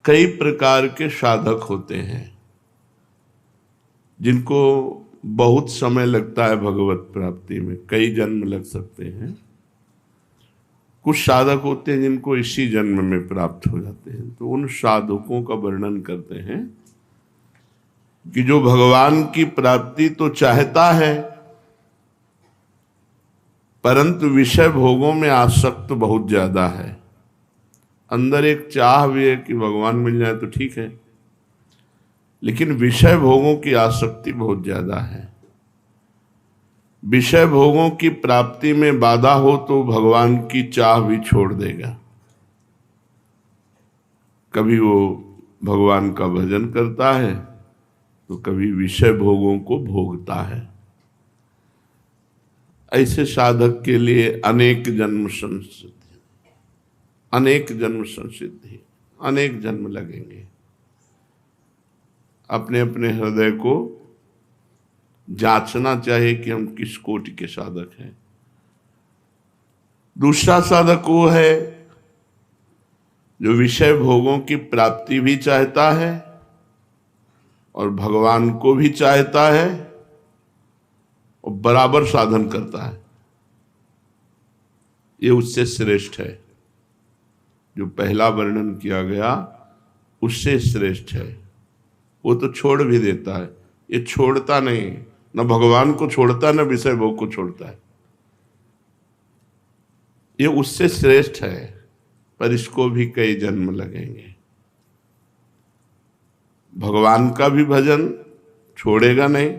कई प्रकार के साधक होते हैं जिनको बहुत समय लगता है भगवत प्राप्ति में, कई जन्म लग सकते हैं। कुछ साधक होते हैं जिनको इसी जन्म में प्राप्त हो जाते हैं। तो उन साधकों का वर्णन करते हैं कि जो भगवान की प्राप्ति तो चाहता है परंतु विषय भोगों में आसक्त बहुत ज्यादा है। अंदर एक चाह भी है कि भगवान मिल जाए तो ठीक है, लेकिन विषय भोगों की आसक्ति बहुत ज्यादा है। विषय भोगों की प्राप्ति में बाधा हो तो भगवान की चाह भी छोड़ देगा। कभी वो भगवान का भजन करता है तो कभी विषय भोगों को भोगता है। ऐसे साधक के लिए अनेक जन्म संसिद्धि, अनेक जन्म संसिद्धि, अनेक जन्म लगेंगे। अपने अपने हृदय को जांचना चाहिए कि हम किस कोटि के साधक हैं। दूसरा साधक वो है जो विषय भोगों की प्राप्ति भी चाहता है और भगवान को भी चाहता है और बराबर साधन करता है। ये उससे श्रेष्ठ है। जो पहला वर्णन किया गया उससे श्रेष्ठ है। वो तो छोड़ भी देता है, ये छोड़ता नहीं, न भगवान को छोड़ता न विषय भोग को छोड़ता है। ये उससे श्रेष्ठ है, पर इसको भी कई जन्म लगेंगे। भगवान का भी भजन छोड़ेगा नहीं,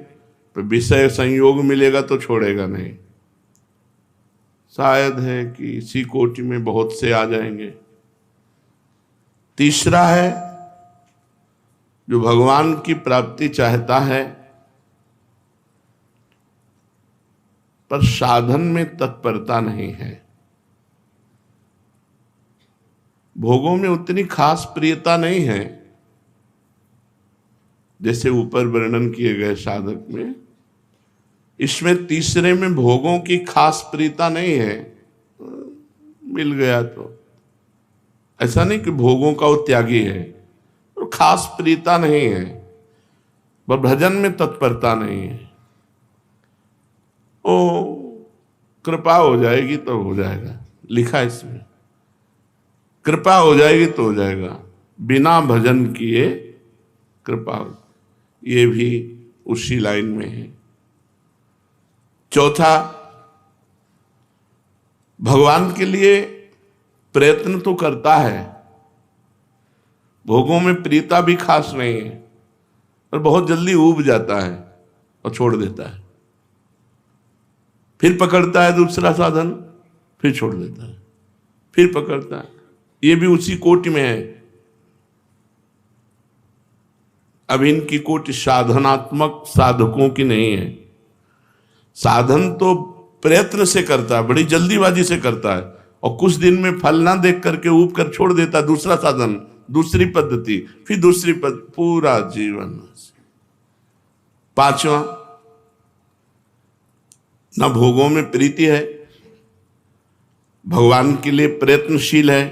पर विषय संयोग मिलेगा तो छोड़ेगा नहीं। शायद है कि इसी कोटि में बहुत से आ जाएंगे। तीसरा है जो भगवान की प्राप्ति चाहता है पर साधन में तत्परता नहीं है, भोगों में उतनी खास प्रियता नहीं है जैसे ऊपर वर्णन किए गए साधक में। इसमें तीसरे में भोगों की खास प्रियता नहीं है, मिल गया तो। ऐसा नहीं कि भोगों का वो त्यागी है, तो खास प्रियता नहीं है, वह भजन में तत्परता नहीं है। ओ कृपा हो जाएगी तो हो जाएगा, लिखा इसमें कृपा हो जाएगी तो हो जाएगा, बिना भजन किए कृपा हो। ये भी उसी लाइन में है। चौथा, भगवान के लिए प्रयत्न तो करता है, भोगों में प्रीता भी खास नहीं है, पर बहुत जल्दी ऊब जाता है और छोड़ देता है। फिर पकड़ता है दूसरा साधन, फिर छोड़ देता है, फिर पकड़ता है। ये भी उसी कोटि में है। अब इनकी कोटि साधनात्मक साधकों की नहीं है। साधन तो प्रयत्न से करता है, बड़ी जल्दीबाजी से करता है, और कुछ दिन में फल ना देख करके ऊब कर छोड़ देता है। दूसरा साधन, दूसरी पद्धति, फिर दूसरी पद्धति, पूरा जीवन। पांचवा, ना भोगों में प्रीति है, भगवान के लिए प्रयत्नशील है,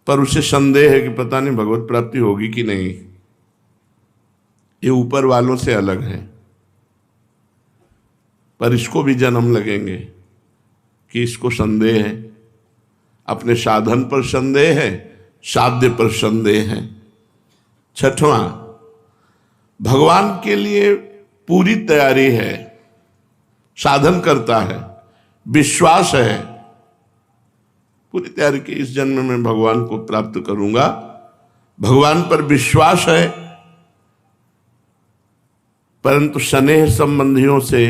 पर उसे संदेह है कि पता नहीं भगवत प्राप्ति होगी कि नहीं। ये ऊपर वालों से अलग है, पर इसको भी जन्म लगेंगे कि इसको संदेह है, अपने साधन पर संदेह है, साध्य पर संदेह है। छठवां, भगवान के लिए पूरी तैयारी है, साधन करता है, विश्वास है, पूरी तैयारी की इस जन्म में भगवान को प्राप्त करूंगा, भगवान पर विश्वास है, परंतु स्नेह संबंधियों से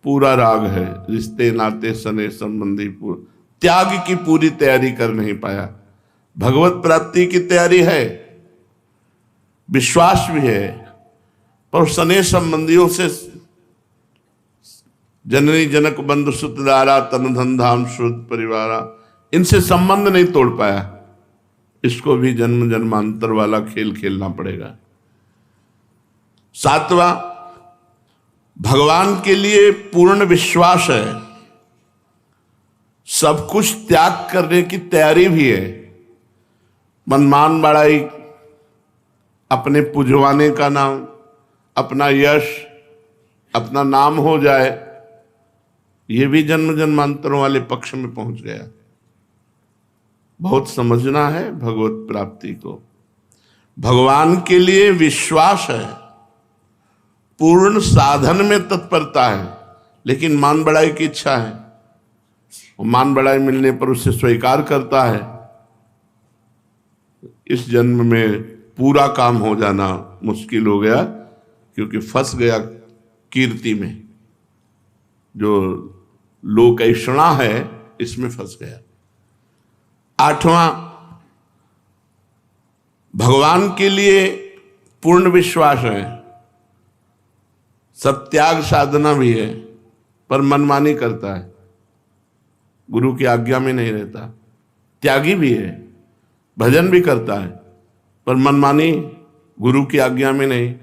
पूरा राग है, रिश्ते नाते स्नेह संबंधी त्याग की पूरी तैयारी कर नहीं पाया। भगवत प्राप्ति की तैयारी है, विश्वास भी है, पर स्नेह संबंधियों से जननी जनक बंधु सुत दारा तन धन धाम श्रुत परिवारा, इनसे संबंध नहीं तोड़ पाया। इसको भी जन्म जन्मांतर वाला खेल खेलना पड़ेगा। सातवां, भगवान के लिए पूर्ण विश्वास है, सब कुछ त्याग करने की तैयारी भी है, मनमान बड़ाई, अपने पुजवाने का नाम, अपना यश, अपना नाम हो जाए, ये भी जन्म जन्मांतरों वाले पक्ष में पहुंच गया। बहुत समझना है भगवत प्राप्ति को। भगवान के लिए विश्वास है, पूर्ण साधन में तत्परता है, लेकिन मान बढ़ाई की इच्छा है। और मान बढ़ाई मिलने पर उसे स्वीकार करता है। इस जन्म में पूरा काम हो जाना मुश्किल हो गया, क्योंकि फंस गया कीर्ति में। जो लोकैषणा है इसमें फंस गया। 8वां, भगवान के लिए पूर्ण विश्वास है, सब त्याग साधना भी है, पर मनमानी करता है, गुरु की आज्ञा में नहीं रहता। त्यागी भी है, भजन भी करता है, पर मनमानी, गुरु की आज्ञा में नहीं।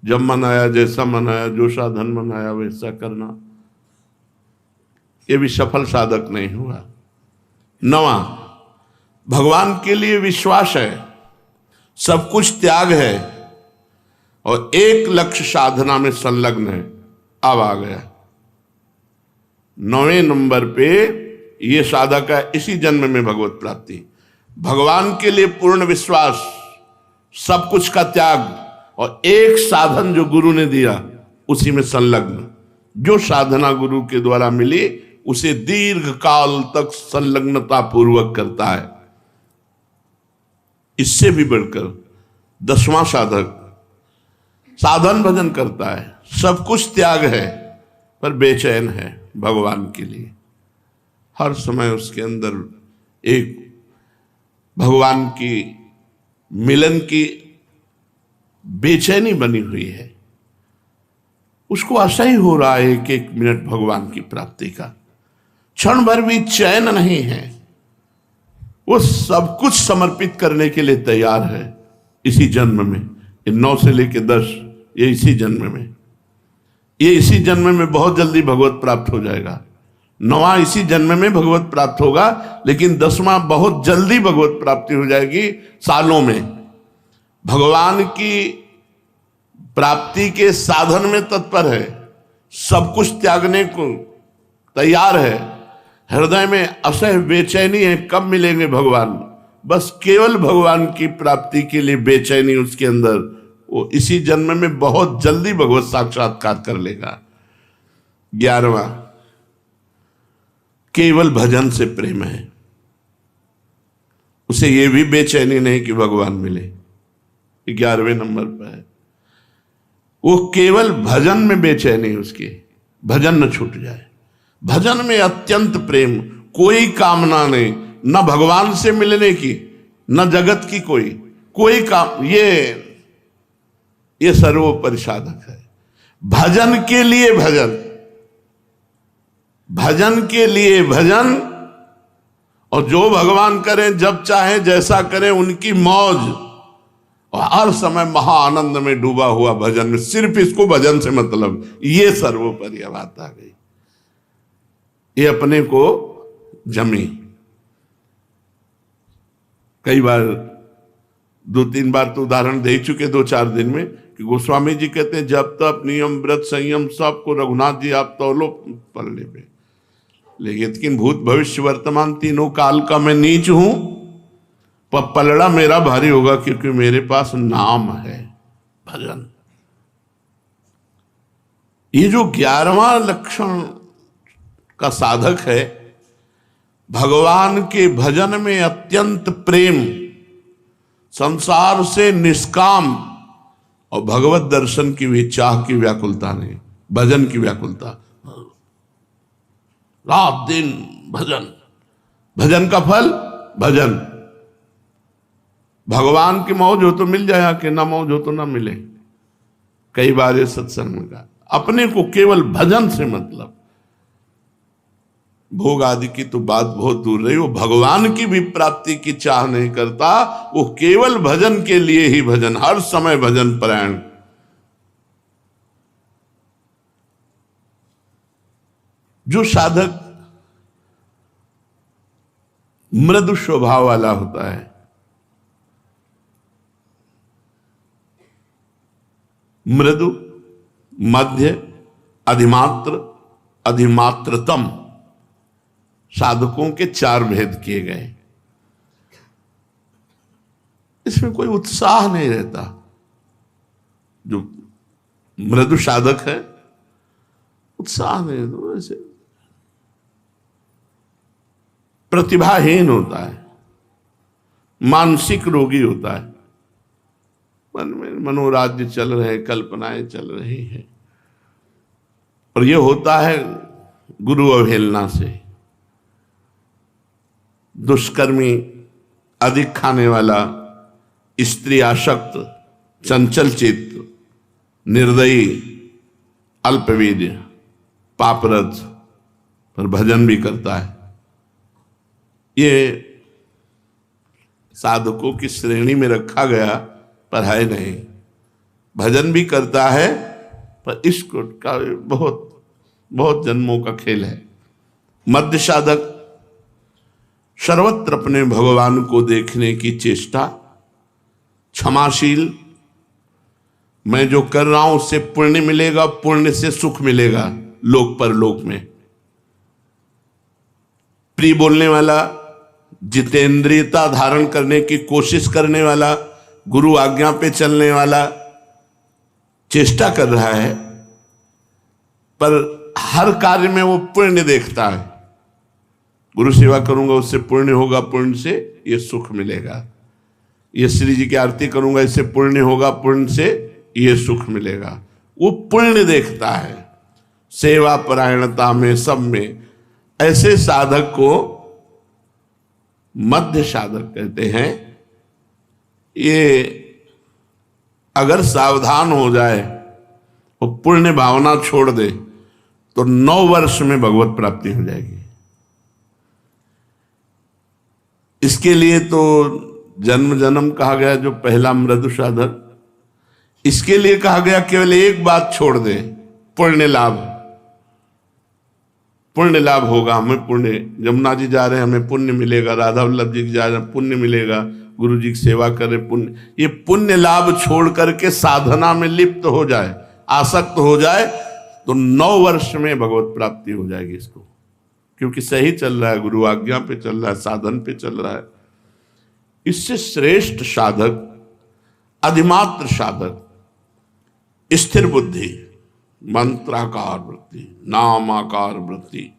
जब मन आया, जैसा मन आया, जो साधन मन आया वैसा करना, ये भी सफल साधक नहीं हुआ। 9वां, भगवान के लिए विश्वास है, सब कुछ त्याग है और एक लक्ष्य साधना में संलग्न है। अब आ गया 9वें नंबर पे, ये साधक है इसी जन्म में भगवत प्राप्ति। भगवान के लिए पूर्ण विश्वास, सब कुछ का त्याग और एक साधन जो गुरु ने दिया उसी में संलग्न। जो साधना गुरु के द्वारा मिली उसे दीर्घ काल तक संलग्नता पूर्वक करता है। इससे भी बढ़कर 10वां साधक साधन भजन करता है, सब कुछ त्याग है पर बेचैन है भगवान के लिए। हर समय उसके अंदर एक भगवान की मिलन की बेचैनी बनी हुई है। उसको असह्य हो रहा है एक एक मिनट भगवान की प्राप्ति का, क्षण भर भी चैन नहीं है। वो सब कुछ समर्पित करने के लिए तैयार है इसी जन्म में। 9 से लेकर 10, ये इसी जन्म में, ये इसी जन्म में बहुत जल्दी भगवत प्राप्त हो जाएगा। 9वां इसी जन्म में भगवत प्राप्त होगा, लेकिन 10वां बहुत जल्दी भगवत प्राप्ति हो जाएगी, सालों में। भगवान की प्राप्ति के साधन में तत्पर है, सब कुछ त्यागने को तैयार है। हृदय में असह्य बेचैनी है, कब मिलेंगे भगवान, बस केवल भगवान की प्राप्ति के लिए बेचैनी उसके अंदर। वो इसी जन्म में बहुत जल्दी भगवत साक्षात्कार कर लेगा। 11वां, केवल भजन से प्रेम है, उसे ये भी बेचैनी नहीं कि भगवान मिले। 11वें नंबर पर है, वो केवल भजन में बेचैनी, उसकी भजन न छूट जाए। भजन में अत्यंत प्रेम, कोई कामना नहीं, न भगवान से मिलने की, न जगत की कोई काम। ये सर्वोपरि साधक है। भजन के लिए भजन, भजन के लिए भजन, और जो भगवान करें, जब चाहे जैसा करें, उनकी मौज, और हर समय महाआनंद में डूबा हुआ भजन में, सिर्फ इसको भजन से मतलब, ये सर्वोपरि बात आ गई। ये अपने को जमी। कई बार 2-3 बार तो उदाहरण दे चुके 2-4 दिन में, कि गोस्वामी जी कहते हैं जब तक नियम व्रत संयम सबको रघुनाथ जी आप तौलो पल्ले पे, लेकिन भूत भविष्य वर्तमान तीनों काल का मैं नीच हूं, पर पलड़ा मेरा भारी होगा, क्योंकि मेरे पास नाम है भजन। ये जो 11वां लक्षण का साधक है, भगवान के भजन में अत्यंत प्रेम, संसार से निष्काम, और भगवत दर्शन की भी चाह की व्याकुलता नहीं, भजन की व्याकुलता। रात दिन भजन, भजन का फल भजन। भगवान की मौज हो तो मिल जाए, कि ना मौज हो तो ना मिले। कई बार ये सत्संग में कहा, अपने को केवल भजन से मतलब, भोग आदि की तो बात बहुत दूर रही, वो भगवान की भी प्राप्ति की चाह नहीं करता, वो केवल भजन के लिए ही भजन, हर समय भजन परायण। जो साधक मृदु स्वभाव वाला होता है, मृदु, मध्य, अधिमात्र, अधिमात्रतम साधकों के 4 भेद किए गए। इसमें कोई उत्साह नहीं रहता। जो मृदु साधक है उत्साह नहीं, तो ऐसे प्रतिभाहीन होता है, मानसिक रोगी होता है, मन में मनोराज्य चल रहे, कल्पनाएं चल रही हैं। और ये होता है गुरु अवहेलना से। दुष्कर्मी, अधिक खाने वाला, स्त्री आसक्त, चंचल चित्त, निर्दयी, अल्पवीर्य, पापरत, पर भजन भी करता है, ये साधकों की श्रेणी में रखा गया, पर है नहीं। भजन भी करता है, पर इसको का बहुत बहुत जन्मों का खेल है। मध्य साधक सर्वत्र अपने भगवान को देखने की चेष्टा, क्षमाशील, मैं जो कर रहा हूं उससे पुण्य मिलेगा, पुण्य से सुख मिलेगा लोक परलोक में। प्रिय बोलने वाला, जितेंद्रियता धारण करने की कोशिश करने वाला, गुरु आज्ञा पे चलने वाला, चेष्टा कर रहा है, पर हर कार्य में वो पुण्य देखता है। गुरु सेवा करूंगा उससे पुण्य होगा, पुण्य से ये सुख मिलेगा। ये श्री जी की आरती करूंगा इससे पुण्य होगा, पुण्य से ये सुख मिलेगा। वो पुण्य देखता है सेवा परायणता में, सब में। ऐसे साधक को मध्य साधक कहते हैं। ये अगर सावधान हो जाए और पुण्य भावना छोड़ दे तो 9 वर्ष में भगवत प्राप्ति हो जाएगी। इसके लिए तो जन्म जन्म कहा गया, जो पहला मृदु साधक, इसके लिए कहा गया केवल एक बात छोड़ दे, पुण्य लाभ। पुण्य लाभ होगा, हमें पुण्य, यमुना जी जा रहे हैं हमें पुण्य मिलेगा, राधा वल्लभ जी जा रहे हैं पुण्य मिलेगा, गुरु जी की सेवा करे पुण्य। ये पुण्य लाभ छोड़ करके साधना में लिप्त हो जाए, आसक्त हो जाए, तो 9 वर्ष में भगवत प्राप्ति हो जाएगी इसको। क्योंकि सही चल रहा है, गुरु आज्ञा पे चल रहा है, साधन पे चल रहा है। इससे श्रेष्ठ साधक अधिमात्र साधक, स्थिर बुद्धि, मंत्राकार वृत्ति, नामाकार वृत्ति,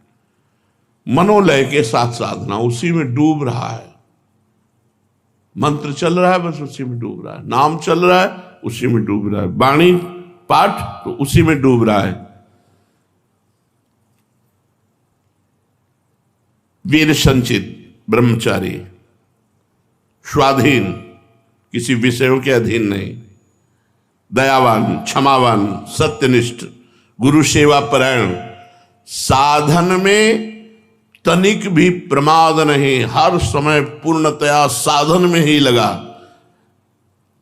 मनोलय के साथ साधना, उसी में डूब रहा है। मंत्र चल रहा है बस उसी में डूब रहा है, नाम चल रहा है उसी में डूब रहा है, वाणी पाठ तो उसी में डूब रहा है। वीर संचित ब्रह्मचारी, स्वाधीन, किसी विषयों के अधीन नहीं, दयावान, क्षमावान, सत्यनिष्ठ, गुरु सेवा परायण, साधन में तनिक भी प्रमाद नहीं, हर समय पूर्णतया साधन में ही लगा।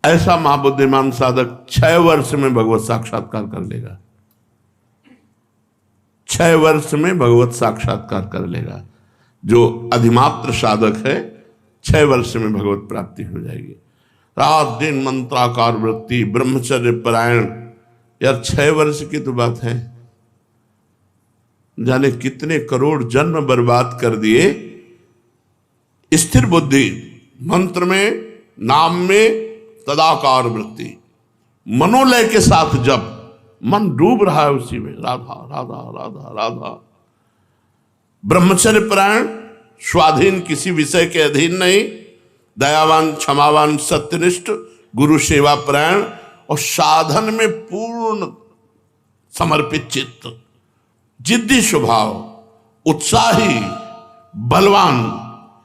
ऐसा महाबुद्धिमान साधक 6 वर्ष में भगवत साक्षात्कार कर लेगा। 6 वर्ष में भगवत साक्षात्कार कर लेगा। जो अधिमात्र साधक है 6 वर्ष में भगवत प्राप्ति हो जाएगी। रात दिन मंत्राकार वृत्ति, ब्रह्मचर्य परायण, यार 6 वर्ष की तो बात है, जाने कितने करोड़ जन्म बर्बाद कर दिए। स्थिर बुद्धि, मंत्र में, नाम में, तदाकार वृत्ति, मनोलय के साथ जब मन डूब रहा है उसी में, राधा राधा राधा राधा। ब्रह्मचर्य परायण, स्वाधीन, किसी विषय के अधीन नहीं, दयावान, क्षमावान, सत्यनिष्ठ, गुरु सेवा परायण, और साधन में पूर्ण समर्पित चित्त, जिद्दी स्वभाव, उत्साही, बलवान।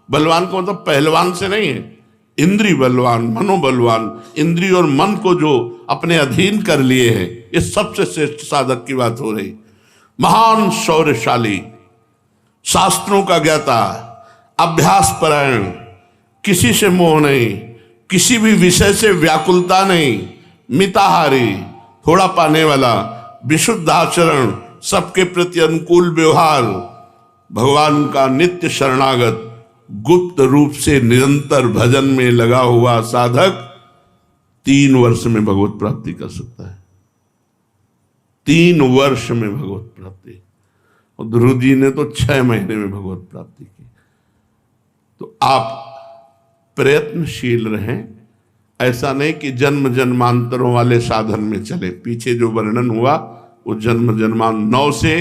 बलवान को मतलब पहलवान से नहीं है, इंद्रिय बलवान, मनोबलवान, इंद्रिय और मन को जो अपने अधीन कर लिए हैं, ये सबसे श्रेष्ठ साधक की बात हो रही। महान शौर्यशाली, शास्त्रों का ज्ञाता, अभ्यास परायण, किसी से मोह नहीं, किसी भी विषय से व्याकुलता नहीं, मिताहारी, थोड़ा पाने वाला, विशुद्ध आचरण, सबके प्रति अनुकूल व्यवहार, भगवान का नित्य शरणागत, गुप्त रूप से निरंतर भजन में लगा हुआ साधक 3 वर्ष में भगवत प्राप्ति कर सकता है। 3 वर्ष में भगवत प्राप्ति, और ध्रुव जी ने तो 6 महीने में भगवत प्राप्ति की। तो आप प्रयत्नशील रहें, ऐसा नहीं कि जन्म जन्मांतरों वाले साधन में चले। पीछे जो वर्णन हुआ वो जन्म जन्मांतर 9 से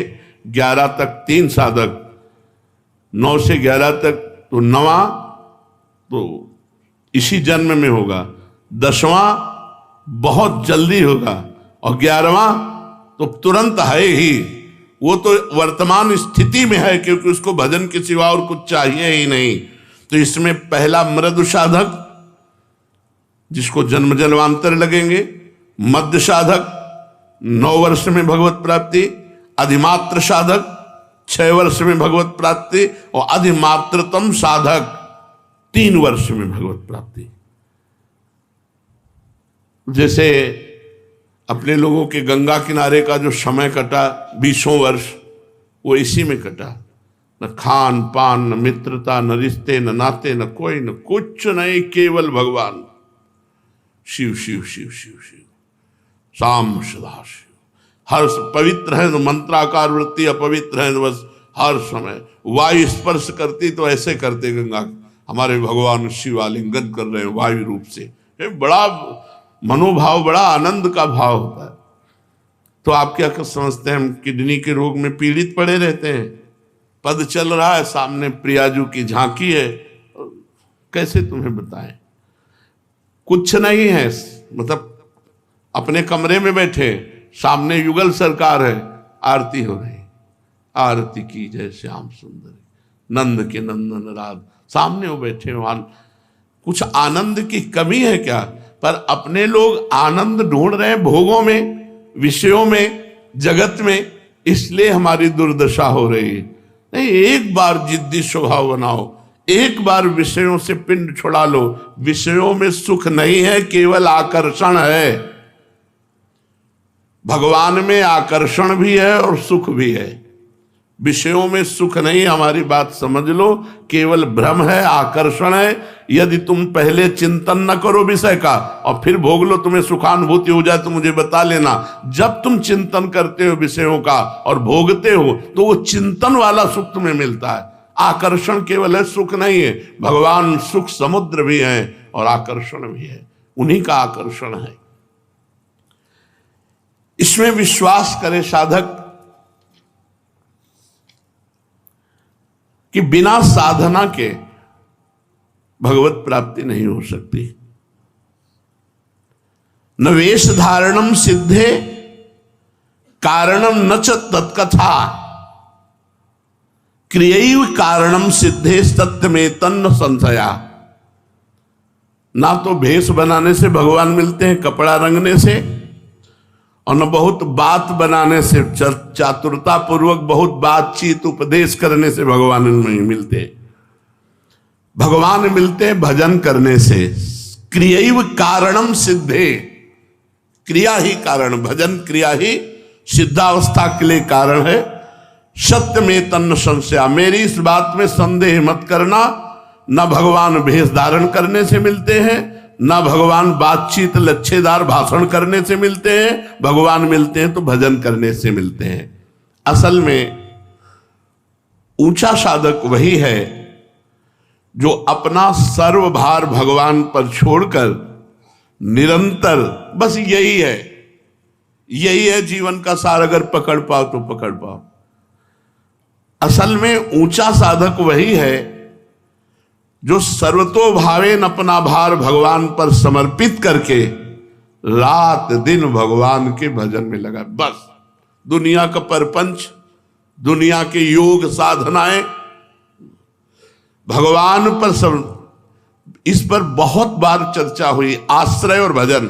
11 तक 3 साधक, 9 से 11 तक तो 9वां तो इसी जन्म में होगा, 10वां बहुत जल्दी होगा, और 11वां तो तुरंत है ही। वो तो वर्तमान स्थिति में है, क्योंकि उसको भजन के सिवा और कुछ चाहिए ही नहीं। तो इसमें पहला मृदु साधक जिसको जन्म जन्मांतर लगेंगे, मध्य साधक 9 वर्ष में भगवत प्राप्ति, अधिमात्र साधक 6 वर्ष में भगवत प्राप्ति, और अधिमात्रतम साधक 3 वर्ष में भगवत प्राप्ति। जैसे अपने लोगों के गंगा किनारे का जो समय कटा 20 वर्ष, वो इसी में कटा। न खान पान, न मित्रता, न रिश्ते, न नाते, न कोई, न कुछ नहीं, केवल भगवान। शिव शिव शिव शिव शिव, शाम सदा शिव। हर पवित्र है तो मंत्राकार वृत्ति, अपवित्र है तो बस हर समय वायु स्पर्श करती तो ऐसे करते गंगा, हमारे भगवान शिव आलिंगन कर रहे हैं वायु रूप से। ये बड़ा मनोभाव, बड़ा आनंद का भाव होता है। तो आप क्या समझते हैं, हम किडनी के रोग में पीड़ित पड़े रहते हैं, पद चल रहा है, सामने प्रियाजू की झांकी है, कैसे तुम्हें बताएं। कुछ नहीं है, मतलब अपने कमरे में बैठे, सामने युगल सरकार है, आरती हो रही, आरती की जय श्याम सुंदर नंद के नंदन राध, सामने वो बैठे, वहां कुछ आनंद की कमी है क्या? पर अपने लोग आनंद ढूंढ रहे हैं भोगों में, विषयों में, जगत में, इसलिए हमारी दुर्दशा हो रही है। नहीं, एक बार जिद्दी स्वभाव बनाओ, एक बार विषयों से पिंड छुड़ा लो। विषयों में सुख नहीं है, केवल आकर्षण है। भगवान में आकर्षण भी है और सुख भी है, विषयों में सुख नहीं। हमारी बात समझ लो, केवल भ्रम है, आकर्षण है। यदि तुम पहले चिंतन न करो विषय का और फिर भोग लो, तुम्हें सुखानुभूति हो जाए तो मुझे बता लेना। जब तुम चिंतन करते हो विषयों का और भोगते हो तो वो चिंतन वाला सुख तुम्हें मिलता है। आकर्षण केवल है, सुख नहीं है। भगवान सुख समुद्र भी है और आकर्षण भी है, उन्हीं का आकर्षण है। इसमें विश्वास करे साधक कि बिना साधना के भगवत प्राप्ति नहीं हो सकती। न वेश धारणम सिद्धे कारणम न च तत्कथा, क्रियैव कारणम सिद्धे सत्य में तन्न संशया। ना तो भेष बनाने से भगवान मिलते हैं, कपड़ा रंगने से, और न बहुत बात बनाने से, चातुरता पूर्वक बहुत बातचीत उपदेश करने से भगवान नहीं मिलते। भगवान मिलते हैं भजन करने से। क्रियैव कारणम सिद्धे, क्रिया ही कारण, भजन क्रिया ही सिद्धावस्था के लिए कारण है। सत्य में तन्न संशया, मेरी इस बात में संदेह मत करना। न भगवान भेष धारण करने से मिलते हैं, न भगवान बातचीत लच्छेदार भाषण करने से मिलते हैं। भगवान मिलते हैं तो भजन करने से मिलते हैं। असल में ऊंचा साधक वही है जो अपना सर्वभार भगवान पर छोड़कर निरंतर, बस यही है, यही है जीवन का सार। अगर पकड़ पाओ तो पकड़ पाओ। असल में ऊंचा साधक वही है जो सर्वतोभावेन अपना भार भगवान पर समर्पित करके रात दिन भगवान के भजन में लगा। बस दुनिया का परपंच, दुनिया के योग साधनाएं भगवान पर सब, इस पर बहुत बार चर्चा हुई। आश्रय और भजन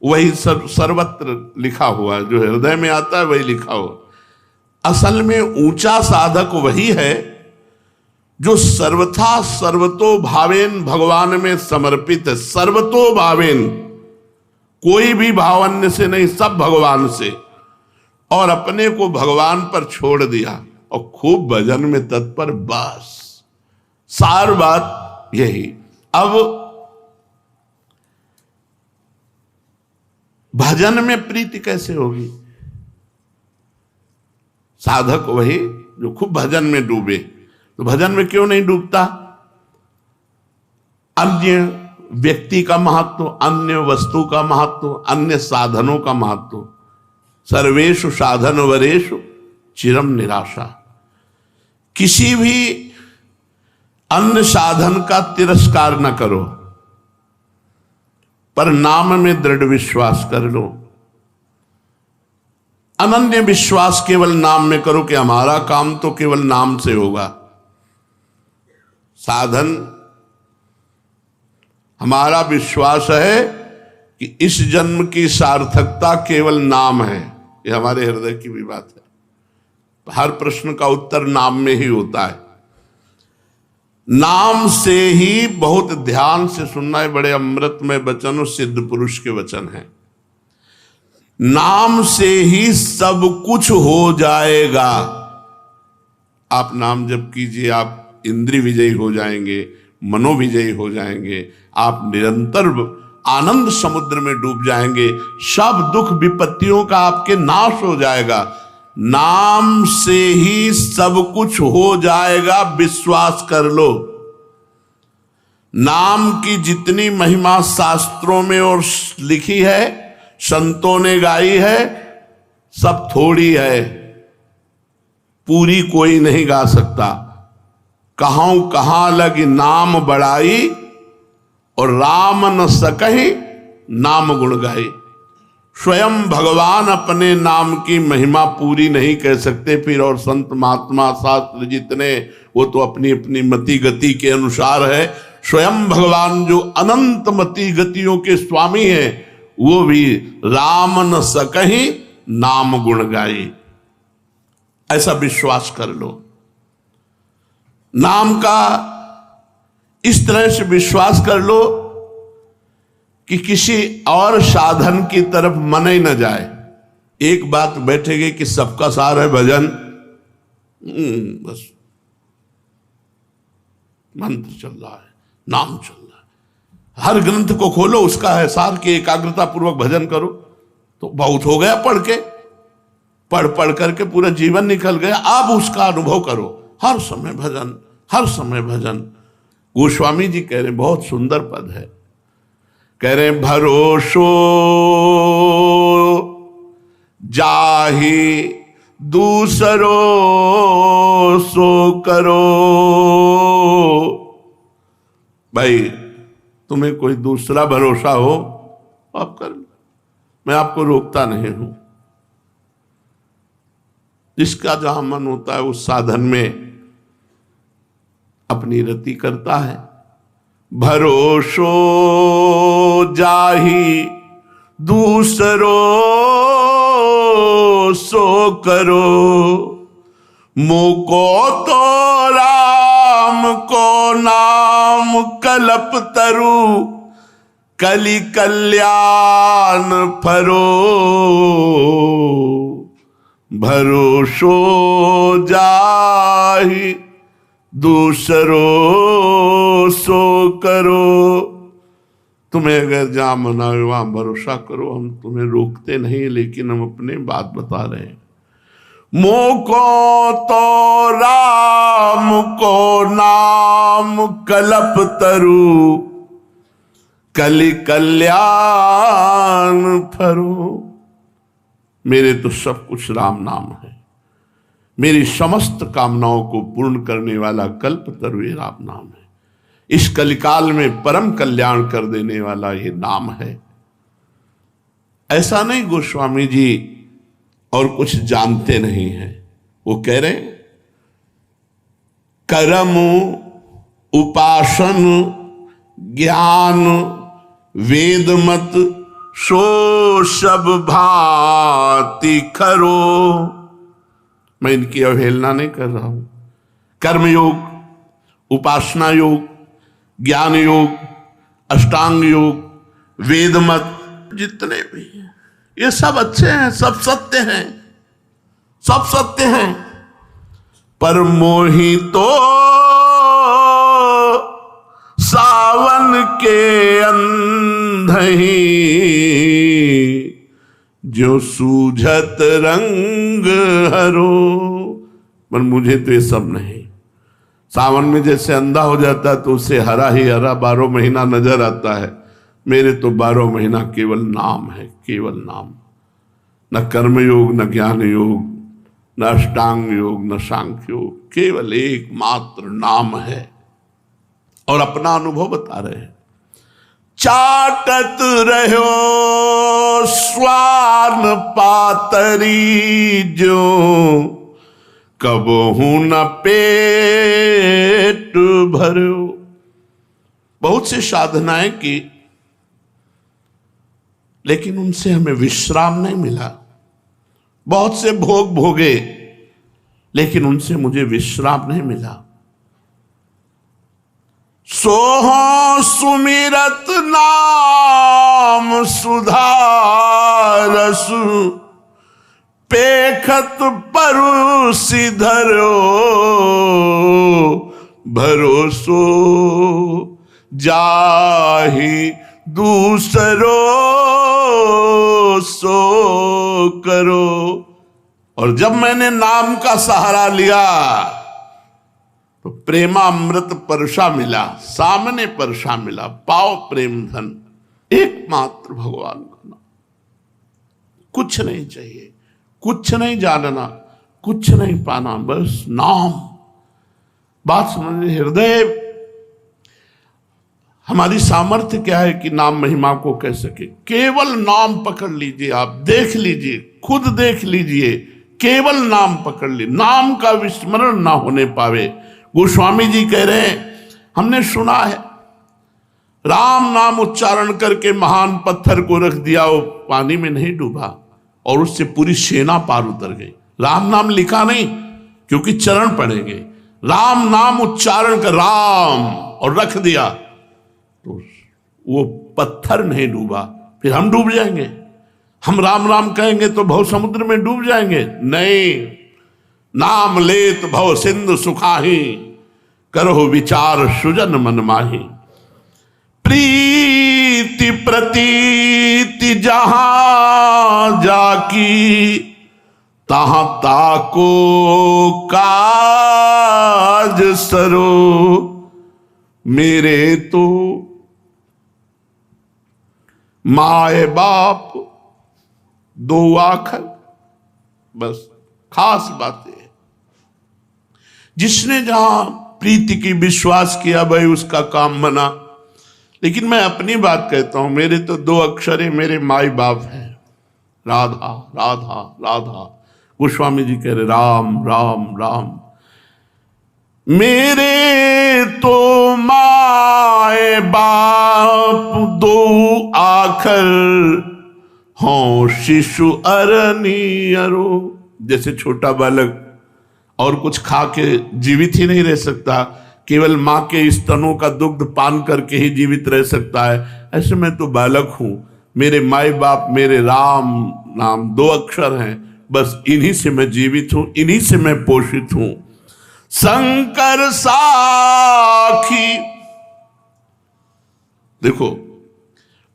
वही सर्वत्र लिखा हुआ है, जो हृदय में आता है वही लिखा हुआ। असल में ऊंचा साधक वही है जो सर्वथा सर्वतो भावेन भगवान में समर्पित है। सर्वतो भावेन, कोई भी भावन्य से नहीं, सब भगवान से, और अपने को भगवान पर छोड़ दिया और खूब भजन में तत्पर। बस सार बात यही। अब भजन में प्रीति कैसे होगी? साधक वही जो खूब भजन में डूबे। तो भजन में क्यों नहीं डूबता? अन्य व्यक्ति का महत्व, अन्य वस्तु का महत्व, अन्य साधनों का महत्व। सर्वेषु साधन वरेषु चिरम निराशा। किसी भी अन्य साधन का तिरस्कार न करो, पर नाम में दृढ़ विश्वास कर लो। अनन्य विश्वास केवल नाम में करो कि हमारा काम तो केवल नाम से होगा। साधन, हमारा विश्वास है कि इस जन्म की सार्थकता केवल नाम है। ये हमारे हृदय की भी बात है। हर प्रश्न का उत्तर नाम में ही होता है। नाम से ही, बहुत ध्यान से सुनना है, बड़े अमृतमय वचन और सिद्ध पुरुष के वचन हैं। नाम से ही सब कुछ हो जाएगा। आप नाम जप कीजिए, आप इंद्रिय विजयी हो जाएंगे, मनोविजयी हो जाएंगे, आप निरंतर आनंद समुद्र में डूब जाएंगे, सब दुख विपत्तियों का आपके नाश हो जाएगा। नाम से ही सब कुछ हो जाएगा, विश्वास कर लो। नाम की जितनी महिमा शास्त्रों में और लिखी है, संतों ने गाई है, सब थोड़ी है, पूरी कोई नहीं गा सकता। कहां लगी नाम बढ़ाई, और राम न सकहि नाम गुण गाई। स्वयं भगवान अपने नाम की महिमा पूरी नहीं कह सकते, फिर और संत महात्मा शास्त्र जितने, वो तो अपनी अपनी मति गति के अनुसार है। स्वयं भगवान जो अनंत मति गतियों के स्वामी हैं, वो भी राम न सकहि नाम गुण गाई। ऐसा विश्वास कर लो। नाम का इस तरह से विश्वास कर लो कि किसी और साधन की तरफ मन ही न जाए। एक बात बैठेगी कि सबका सार है भजन, बस मंत्र चल रहा है, नाम चल रहा है। हर ग्रंथ को खोलो, उसका है सार की एकाग्रता पूर्वक भजन करो, तो बहुत हो गया। पढ़ करके पूरा जीवन निकल गया। अब उसका अनुभव करो, हर समय भजन, हर समय भजन। गोस्वामी जी कह रहे, बहुत सुंदर पद है, कह रहे भरोसो जाहि दूसरो सो करो। भाई तुम्हें कोई दूसरा भरोसा हो आप कर लो, मैं आपको रोकता नहीं हूं। जिसका जहां मन होता है उस साधन में अपनी रति करता है। भरोसो जाहि दूसरो सो करो, मुको तो राम को नाम कल्प तरु, कलि कल्याण फरो। भरोसो जाहि दूसरो सो करो। तुम्हें अगर जहां मना हो वहां भरोसा करो, हम तुम्हें रोकते नहीं, लेकिन हम अपने बात बता रहे हैं। मोको तो राम को नाम कल्प तरु, कलि कल्याण फरो। मेरे तो सब कुछ राम नाम है। मेरी समस्त कामनाओं को पूर्ण करने वाला कल्प तरु ये राम नाम है। इस कलिकाल में परम कल्याण कर देने वाला ये नाम है। ऐसा नहीं गोस्वामी जी और कुछ जानते नहीं हैं। वो कह रहे हैं कर्म उपासन ज्ञान वेद मत सो सब भांति खरो। मैं इनकी अवहेलना नहीं कर रहा हूं। कर्म योग, उपासना योग, ज्ञान योग, अष्टांग योग, वेद मत, जितने भी हैं ये सब अच्छे हैं, सब सत्य हैं, सब सत्य हैं। पर मोहि तो सावन के अंधही ज्यो सूझत रंग हरो। पर मुझे तो ये सब नहीं। सावन में जैसे अंधा हो जाता है तो उसे हरा ही हरा 12 महीना नजर आता है, मेरे तो 12 महीना केवल नाम है, केवल नाम। न कर्म योग, न ज्ञान योग, न अष्टांग योग, न सांख्य योग, केवल एकमात्र नाम है। और अपना अनुभव बता रहे हैं। चाटत रहो स्वान पातरी जो, कबहू न पेट भरो। बहुत सी साधनाएं की, लेकिन उनसे हमें विश्राम नहीं मिला। बहुत से भोग भोगे, लेकिन उनसे मुझे विश्राम नहीं मिला। सोहो सुमिरत नाम सुधारस, पेखत परुसि धरो, भरोसो जाहि दूसरो सो करो। और जब मैंने नाम का सहारा लिया तो प्रेमामृत परशा मिला, सामने परशा मिला। पाओ प्रेम धन, एकमात्र भगवान का नाम। कुछ नहीं चाहिए, कुछ नहीं जानना, कुछ नहीं पाना, बस नाम। बात समझिए। हृदय, हमारी सामर्थ्य क्या है कि नाम महिमा को कह सके। केवल नाम पकड़ लीजिए, आप देख लीजिए, खुद देख लीजिए, केवल नाम पकड़ लीजिए, नाम का विस्मरण ना होने पावे। गोस्वामी जी कह रहे हैं, हमने सुना है राम नाम उच्चारण करके महान पत्थर को रख दिया, वो पानी में नहीं डूबा और उससे पूरी सेना पार उतर गई। राम नाम लिखा नहीं, क्योंकि चरण पड़ेंगे। राम नाम उच्चारण कर राम और रख दिया तो वो पत्थर नहीं डूबा। फिर हम डूब जाएंगे? हम राम राम कहेंगे तो भव समुद्र में डूब जाएंगे? नहीं। नाम लेत भव सिंधु सुखाही, करो विचार सुजन मन माही। प्रीति प्रतीति जहां जाकी, तहां ताको काज सरो। मेरे तो माए बाप दो आखर, बस खास बातें। जिसने जहां प्रीति की विश्वास किया भाई उसका काम बना। लेकिन मैं अपनी बात कहता हूं, मेरे तो 2 अक्षर है, मेरे माई बाप हैं, राधा राधा राधा। गोस्वामी जी कह रहे राम राम राम। मेरे तो माए बाप 2 आखर, हों शिशु अरनियरो। जैसे छोटा बालक और कुछ खा के जीवित ही नहीं रह सकता, केवल मां के स्तनों का दुग्ध पान करके ही जीवित रह सकता है, ऐसे मैं तो बालक हूं। मेरे माई बाप मेरे राम नाम 2 अक्षर हैं, बस इन्हीं से मैं जीवित हूं, इन्हीं से मैं पोषित हूं। शंकर साखी। देखो,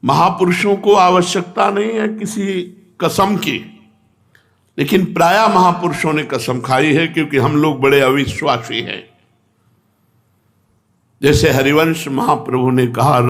महापुरुषों को आवश्यकता नहीं है किसी कसम की, लेकिन प्रायः महापुरुषों ने कसम खाई है, क्योंकि हम लोग बड़े अविश्वासी हैं। जैसे हरिवंश महाप्रभु ने कहा,